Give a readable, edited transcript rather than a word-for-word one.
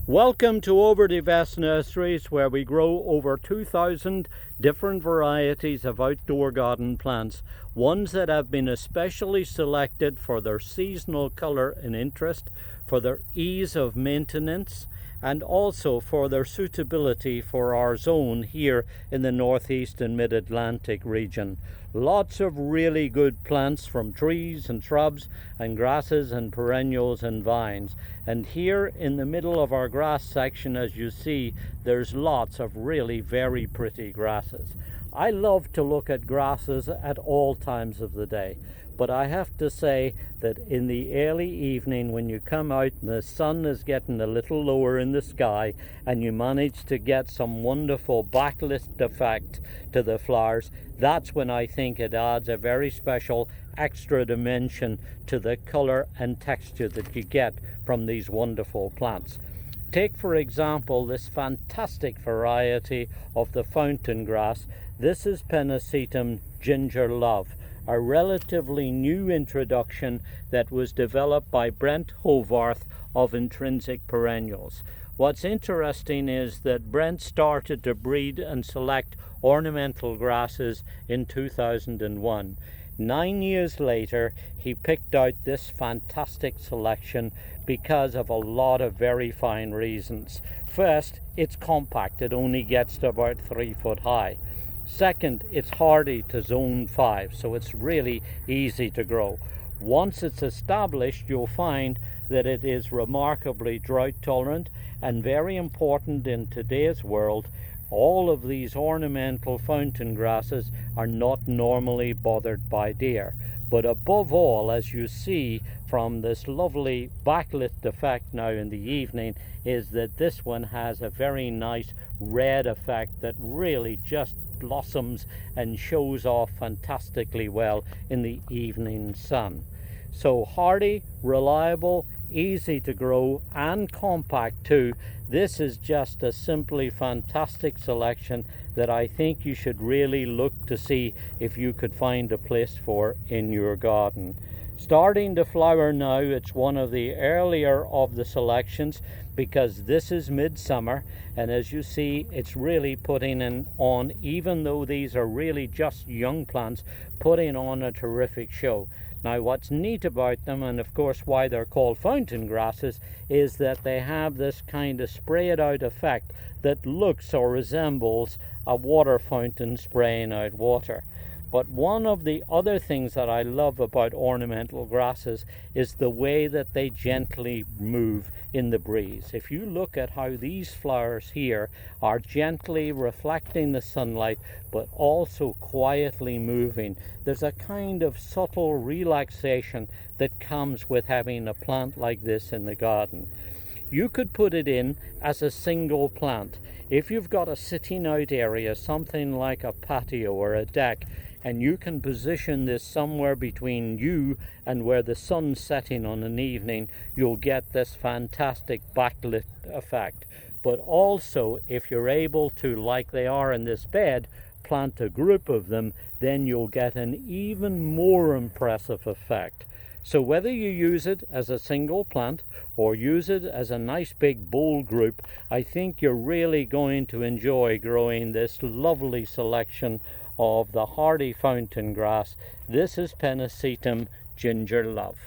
Welcome to Over the Vest Nurseries, where we grow over 2,000 different varieties of outdoor garden plants, ones that have been especially selected for their seasonal colour and interest, for their ease of maintenance, and also for their suitability for our zone here in the Northeast and Mid-Atlantic region. Lots of really good plants, from trees and shrubs and grasses and perennials and vines. And here in the middle of our grass section, as you see, there's lots of really very pretty grasses. I love to look at grasses at all times of the day, but I have to say that in the early evening, when you come out and the sun is getting a little lower in the sky and you manage to get some wonderful backlit effect to the flowers, that's when I think it adds a very special extra dimension to the color and texture that you get from these wonderful plants. Take, for example, this fantastic variety of the fountain grass. This is Pennisetum Ginger Love, a relatively new introduction that was developed by Brent Hovarth of Intrinsic Perennials. What's interesting is that Brent started to breed and select ornamental grasses in 2001. 9 years later, he picked out this fantastic selection because of a lot of very fine reasons. First, it's compact. It only gets to about 3 foot high. Second, it's hardy to zone 5, so it's really easy to grow. Once it's established, you'll find that it is remarkably drought tolerant, and very important in today's world, all of these ornamental fountain grasses are not normally bothered by deer. But above all, as you see from this lovely backlit effect now in the evening, is that this one has a very nice red effect that really just blossoms and shows off fantastically well in the evening sun. So hardy, reliable, easy to grow, and compact too. This is just a simply fantastic selection that I think you should really look to see if you could find a place for in your garden. Starting to flower now, it's one of the earlier of the selections because this is midsummer, and as you see, it's really putting on, even though these are really just young plants, putting on a terrific show. Now, what's neat about them, and of course why they're called fountain grasses, is that they have this kind of sprayed out effect that looks or resembles a water fountain spraying out water. But one of the other things that I love about ornamental grasses is the way that they gently move in the breeze. If you look at how these flowers here are gently reflecting the sunlight, but also quietly moving, there's a kind of subtle relaxation that comes with having a plant like this in the garden. You could put it in as a single plant. If you've got a sitting out area, something like a patio or a deck, and you can position this somewhere between you and where the sun's setting on an evening, you'll get this fantastic backlit effect. But also, if you're able to, like they are in this bed, plant a group of them, then you'll get an even more impressive effect. So whether you use it as a single plant or use it as a nice big bold group, I think you're really going to enjoy growing this lovely selection of the hardy fountain grass. This is Pennisetum Ginger Love.